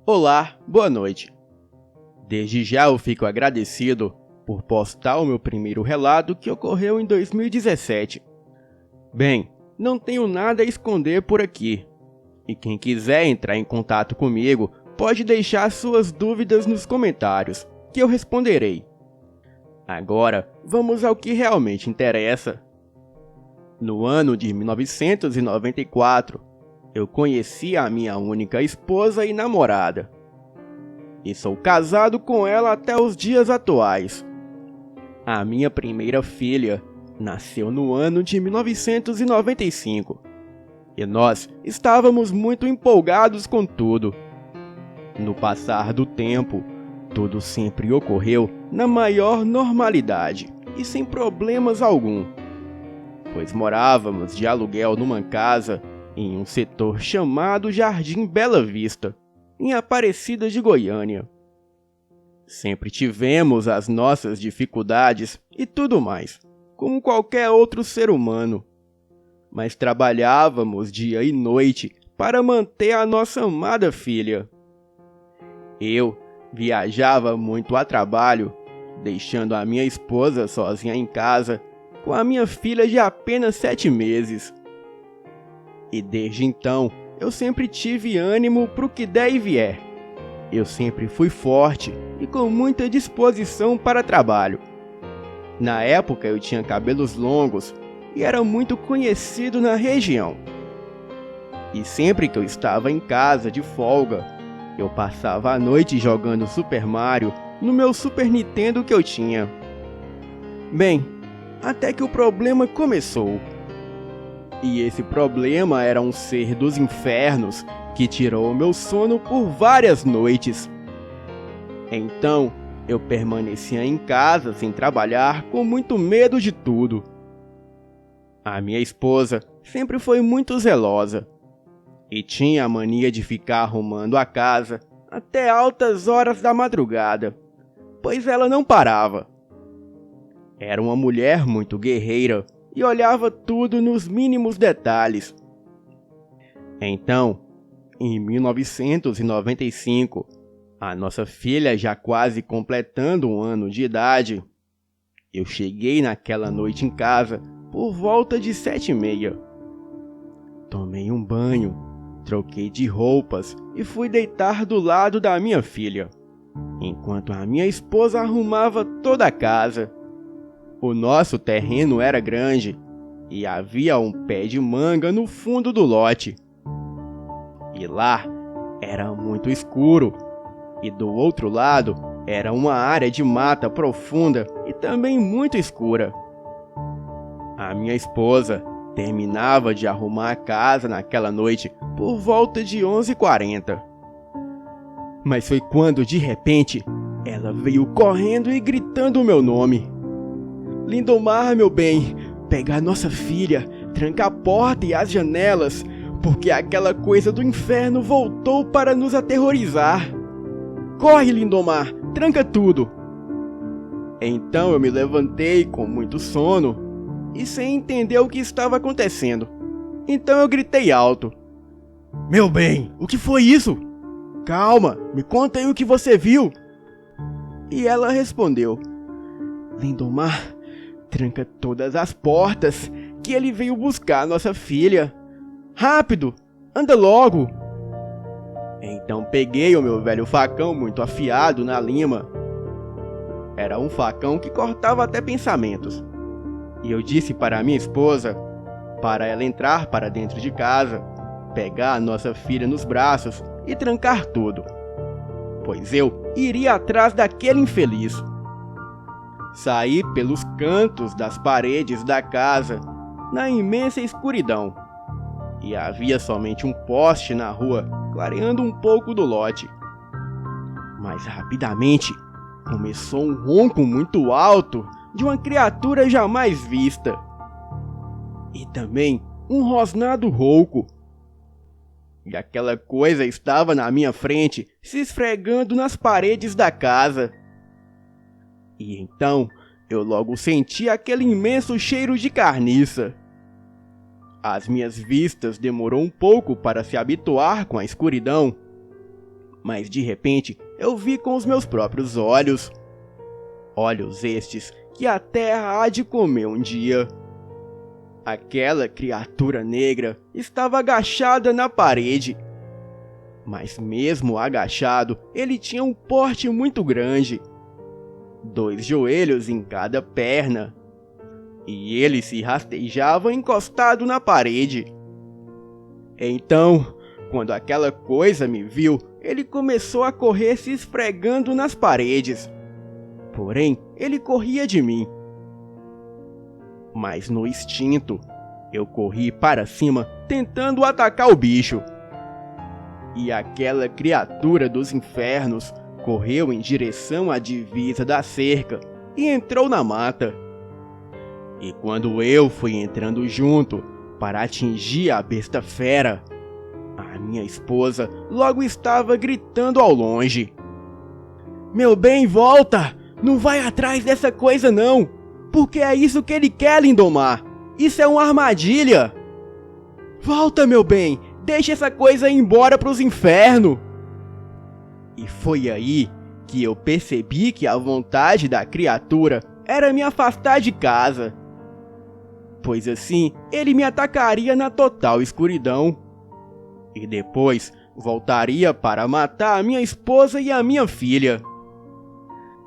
Olá, boa noite. Desde já eu fico agradecido por postar o meu primeiro relato que ocorreu em 2017. Bem, não tenho nada a esconder por aqui. E quem quiser entrar em contato comigo pode deixar suas dúvidas nos comentários, que eu responderei. Agora, vamos ao que realmente interessa. No ano de 1994, eu conheci a minha única esposa e namorada. E sou casado com ela até os dias atuais. A minha primeira filha nasceu no ano de 1995. E nós estávamos muito empolgados com tudo. No passar do tempo, tudo sempre ocorreu na maior normalidade e sem problemas algum, pois morávamos de aluguel numa casa em um setor chamado Jardim Bela Vista, em Aparecida de Goiânia. Sempre tivemos as nossas dificuldades e tudo mais, como qualquer outro ser humano, mas trabalhávamos dia e noite para manter a nossa amada filha. Eu viajava muito a trabalho, deixando a minha esposa sozinha em casa, com a minha filha de apenas 7 meses. E desde então, eu sempre tive ânimo para o que der e vier. Eu sempre fui forte e com muita disposição para trabalho. Na época eu tinha cabelos longos e era muito conhecido na região. E sempre que eu estava em casa de folga, eu passava a noite jogando Super Mario no meu Super Nintendo que eu tinha. Bem, até que o problema começou. E esse problema era um ser dos infernos que tirou o meu sono por várias noites. Então, eu permanecia em casa sem trabalhar com muito medo de tudo. A minha esposa sempre foi muito zelosa e tinha a mania de ficar arrumando a casa até altas horas da madrugada, pois ela não parava. Era uma mulher muito guerreira e olhava tudo nos mínimos detalhes. Então, em 1995, a nossa filha já quase completando 1 ano de idade, eu cheguei naquela noite em casa por volta de 7h30. Tomei um banho, troquei de roupas e fui deitar do lado da minha filha, enquanto a minha esposa arrumava toda a casa. O nosso terreno era grande e havia um pé de manga no fundo do lote. E lá era muito escuro, e do outro lado era uma área de mata profunda e também muito escura. A minha esposa terminava de arrumar a casa naquela noite por volta de 11h40. Mas foi quando, de repente, ela veio correndo e gritando o meu nome. Lindomar, meu bem, pega a nossa filha, tranca a porta e as janelas, porque aquela coisa do inferno voltou para nos aterrorizar. Corre, Lindomar, tranca tudo. Então eu me levantei com muito sono e sem entender o que estava acontecendo. Então eu gritei alto. Meu bem, o que foi isso? Calma, me conta aí o que você viu. E ela respondeu. Lindomar, tranca todas as portas, que ele veio buscar nossa filha. Rápido, anda logo. Então peguei o meu velho facão muito afiado na lima. Era um facão que cortava até pensamentos. E eu disse para a minha esposa, para ela entrar para dentro de casa, pegar a nossa filha nos braços e trancar tudo, pois eu iria atrás daquele infeliz. Saí pelos cantos das paredes da casa, na imensa escuridão, e havia somente um poste na rua, clareando um pouco do lote. Mas rapidamente, começou um ronco muito alto de uma criatura jamais vista. E também um rosnado rouco. E aquela coisa estava na minha frente, se esfregando nas paredes da casa. E então, eu logo senti aquele imenso cheiro de carniça. As minhas vistas demorou um pouco para se habituar com a escuridão. mas de repente eu vi com os meus próprios olhos. Olhos estes que a terra há de comer um dia. Aquela criatura negra estava agachada na parede. Mas mesmo agachado, ele tinha um porte muito grande. 2 joelhos em cada perna. E ele se rastejava encostado na parede. Então, quando aquela coisa me viu, ele começou a correr se esfregando nas paredes. Porém, ele corria de mim. Mas no instinto, eu corri para cima tentando atacar o bicho. E aquela criatura dos infernos correu em direção à divisa da cerca e entrou na mata. E quando eu fui entrando junto para atingir a besta fera, a minha esposa logo estava gritando ao longe: "Meu bem, volta! Não vai atrás dessa coisa não! Porque é isso que ele quer, Lindomar! Isso é uma armadilha! Volta, meu bem! Deixa essa coisa ir embora pros infernos!" E foi aí que eu percebi que a vontade da criatura era me afastar de casa, pois assim ele me atacaria na total escuridão. E depois voltaria para matar a minha esposa e a minha filha.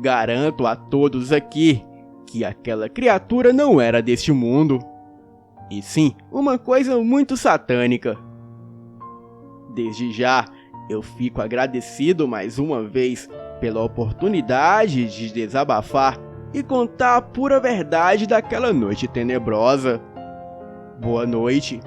Garanto a todos aqui que aquela criatura não era deste mundo, e sim uma coisa muito satânica. Desde já, eu fico agradecido mais uma vez pela oportunidade de desabafar e contar a pura verdade daquela noite tenebrosa. Boa noite.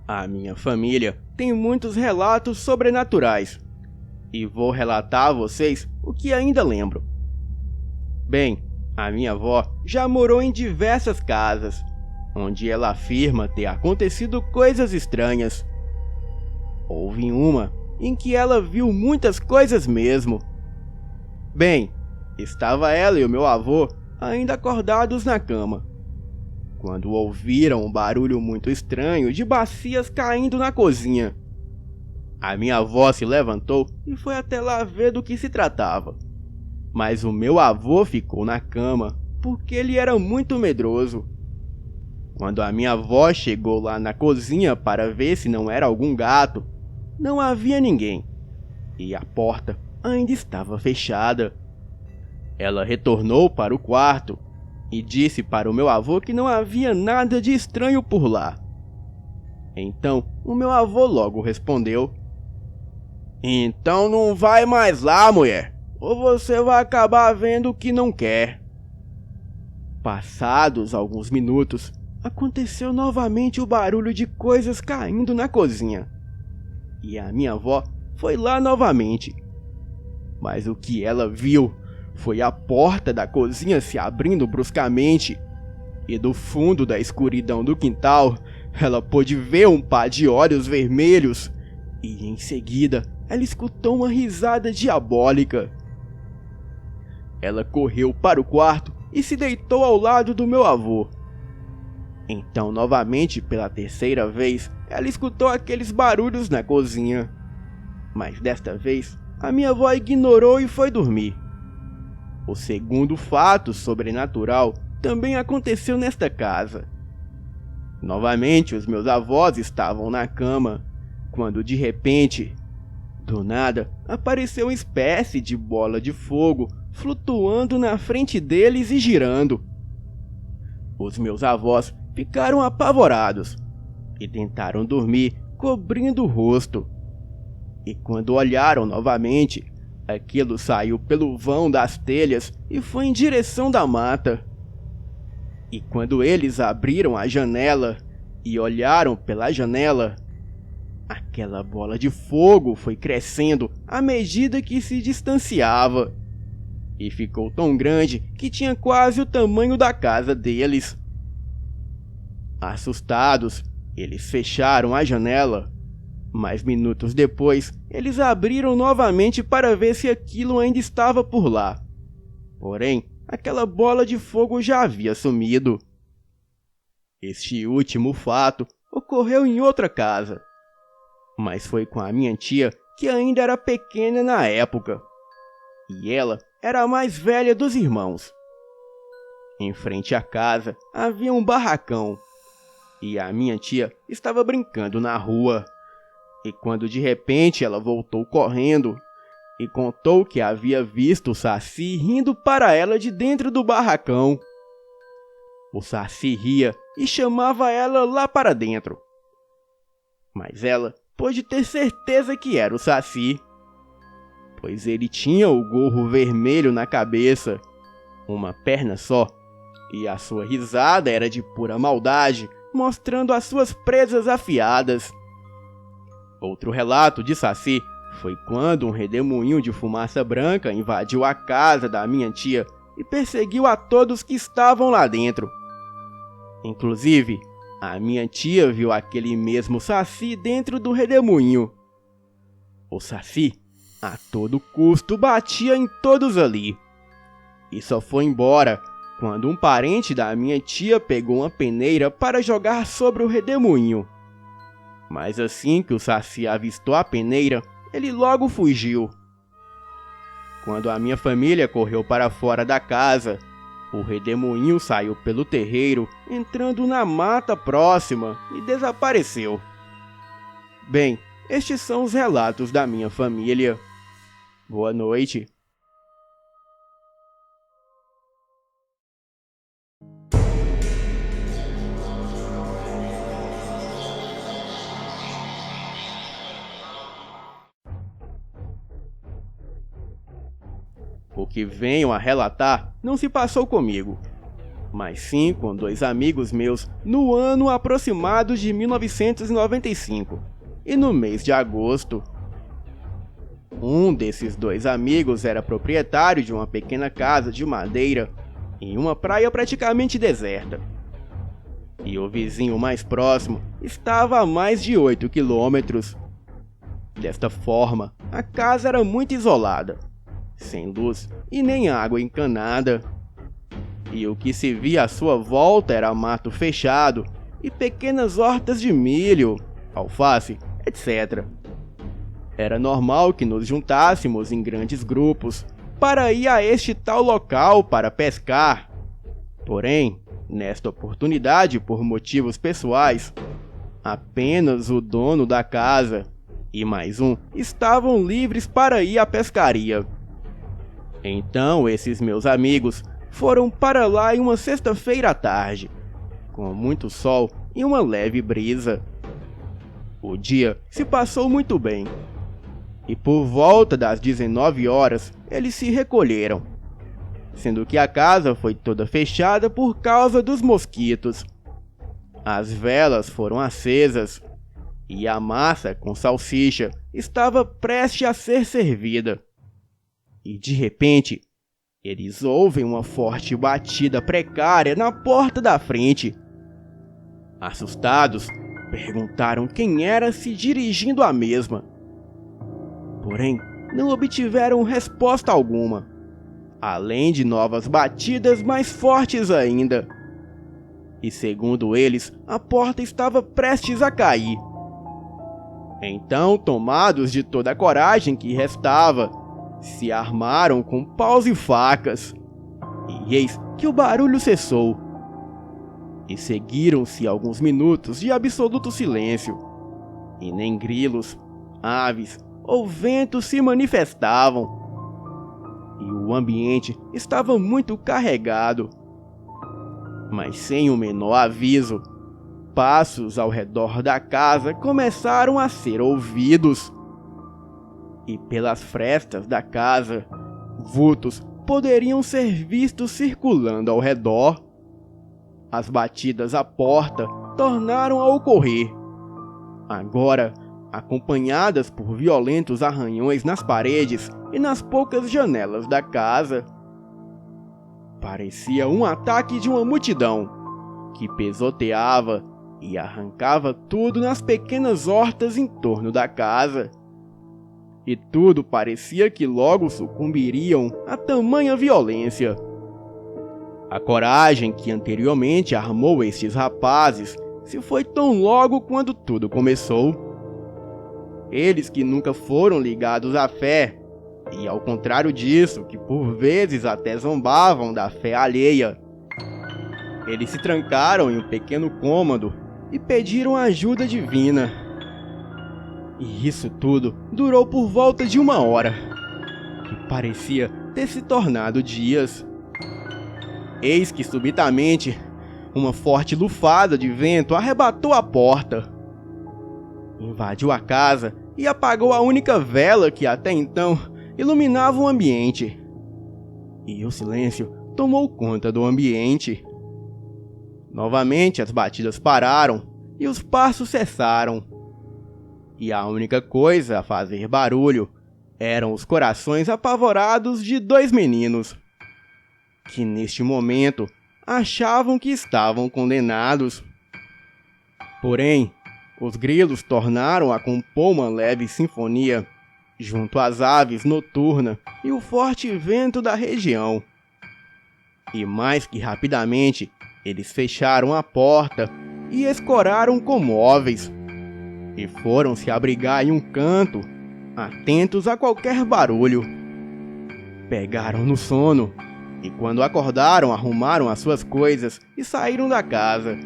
A minha família tem muitos relatos sobrenaturais, e vou relatar a vocês o que ainda lembro. Bem, a minha avó já morou em diversas casas, onde ela afirma ter acontecido coisas estranhas. Houve uma em que ela viu muitas coisas mesmo. Bem, estava ela e o meu avô ainda acordados na cama, quando ouviram um barulho muito estranho de bacias caindo na cozinha. A minha avó se levantou e foi até lá ver do que se tratava. Mas o meu avô ficou na cama, porque ele era muito medroso. Quando a minha avó chegou lá na cozinha para ver se não era algum gato, não havia ninguém, e a porta ainda estava fechada. Ela retornou para o quarto e disse para o meu avô que não havia nada de estranho por lá. Então o meu avô logo respondeu: "Então não vai mais lá, mulher, ou você vai acabar vendo o que não quer." Passados alguns minutos, aconteceu novamente o barulho de coisas caindo na cozinha, e a minha avó foi lá novamente. Mas o que ela viu foi a porta da cozinha se abrindo bruscamente, e do fundo da escuridão do quintal, ela pôde ver um par de olhos vermelhos, e em seguida ela escutou uma risada diabólica. Ela correu para o quarto e se deitou ao lado do meu avô. Então, novamente, pela terceira vez, ela escutou aqueles barulhos na cozinha. Mas desta vez, a minha avó ignorou e foi dormir. O segundo fato sobrenatural também aconteceu nesta casa. Novamente, os meus avós estavam na cama, quando de repente, do nada, apareceu uma espécie de bola de fogo flutuando na frente deles e girando. Os meus avós ficaram apavorados e tentaram dormir cobrindo o rosto. E quando olharam novamente, aquilo saiu pelo vão das telhas e foi em direção da mata. E quando eles abriram a janela e olharam pela janela, aquela bola de fogo foi crescendo à medida que se distanciava, e ficou tão grande que tinha quase o tamanho da casa deles. Assustados, eles fecharam a janela, Mas minutos depois, eles abriram novamente para ver se aquilo ainda estava por lá. Porém, aquela bola de fogo já havia sumido. Este último fato ocorreu em outra casa, mas foi com a minha tia, que ainda era pequena na época, e ela era a mais velha dos irmãos. Em frente à casa havia um barracão, e a minha tia estava brincando na rua. E quando de repente ela voltou correndo e contou que havia visto o Saci rindo para ela de dentro do barracão. O Saci ria e chamava ela lá para dentro. Mas ela pôde ter certeza que era o Saci, pois ele tinha o gorro vermelho na cabeça, uma perna só, e a sua risada era de pura maldade, mostrando as suas presas afiadas. Outro relato de Saci foi quando um redemoinho de fumaça branca invadiu a casa da minha tia e perseguiu a todos que estavam lá dentro. Inclusive, a minha tia viu aquele mesmo Saci dentro do redemoinho. O Saci, a todo custo, batia em todos ali. E só foi embora quando um parente da minha tia pegou uma peneira para jogar sobre o redemoinho. Mas assim que o Saci avistou a peneira, ele logo fugiu. Quando a minha família correu para fora da casa, o redemoinho saiu pelo terreiro, entrando na mata próxima e desapareceu. Bem, estes são os relatos da minha família. Boa noite. O que venho a relatar não se passou comigo, mas sim com dois amigos meus no ano aproximado de 1995, e no mês de agosto. Um desses dois amigos era proprietário de uma pequena casa de madeira em uma praia praticamente deserta. E o vizinho mais próximo estava a mais de 8 quilômetros. Desta forma, a casa era muito isolada, sem luz e nem água encanada. E o que se via à sua volta era mato fechado e pequenas hortas de milho, alface, etc. Era normal que nos juntássemos em grandes grupos para ir a este tal local para pescar. Porém, nesta oportunidade, por motivos pessoais, apenas o dono da casa e mais um estavam livres para ir à pescaria. Então, esses meus amigos foram para lá em uma sexta-feira à tarde, com muito sol e uma leve brisa. O dia se passou muito bem, e por volta das 19 horas eles se recolheram, sendo que a casa foi toda fechada por causa dos mosquitos. As velas foram acesas, e a massa com salsicha estava prestes a ser servida. E de repente, eles ouvem uma forte batida precária na porta da frente. Assustados, perguntaram quem era se dirigindo à mesma. Porém, não obtiveram resposta alguma, além de novas batidas mais fortes ainda. E segundo eles, a porta estava prestes a cair. Então, tomados de toda a coragem que restava, se armaram com paus e facas, e eis que o barulho cessou. E seguiram-se alguns minutos de absoluto silêncio, e nem grilos, aves ou ventos se manifestavam. E o ambiente estava muito carregado. Mas sem o menor aviso, passos ao redor da casa começaram a ser ouvidos. E pelas frestas da casa, vultos poderiam ser vistos circulando ao redor. As batidas à porta tornaram a ocorrer, agora acompanhadas por violentos arranhões nas paredes e nas poucas janelas da casa. Parecia um ataque de uma multidão que pesoteava e arrancava tudo nas pequenas hortas em torno da casa. E tudo parecia que logo sucumbiriam a tamanha violência. A coragem que anteriormente armou estes rapazes se foi tão logo quando tudo começou. Eles que nunca foram ligados à fé, e ao contrário disso, que por vezes até zombavam da fé alheia, eles se trancaram em um pequeno cômodo e pediram ajuda divina. E isso tudo durou por volta de 1 hora, que parecia ter se tornado dias. Eis que subitamente uma forte lufada de vento arrebatou a porta, invadiu a casa e apagou a única vela que até então iluminava o ambiente. E o silêncio tomou conta do ambiente. Novamente as batidas pararam e os passos cessaram. E a única coisa a fazer barulho eram os corações apavorados de 2 meninos, que neste momento achavam que estavam condenados. Porém, os grilos tornaram a compor uma leve sinfonia junto às aves noturnas e o forte vento da região. E mais que rapidamente, eles fecharam a porta e escoraram com móveis, e foram se abrigar em um canto, atentos a qualquer barulho. Pegaram no sono, e quando acordaram arrumaram as suas coisas e saíram da casa,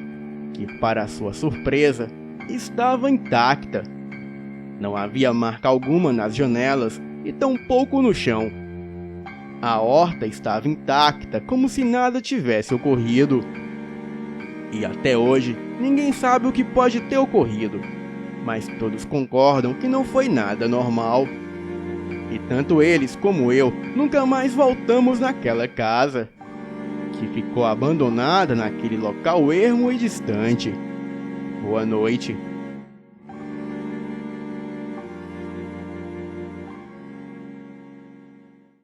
que para sua surpresa estava intacta. Não havia marca alguma nas janelas e tampouco no chão. A horta estava intacta, como se nada tivesse ocorrido. E até hoje ninguém sabe o que pode ter ocorrido, mas todos concordam que não foi nada normal. E tanto eles como eu nunca mais voltamos naquela casa, que ficou abandonada naquele local ermo e distante. Boa noite.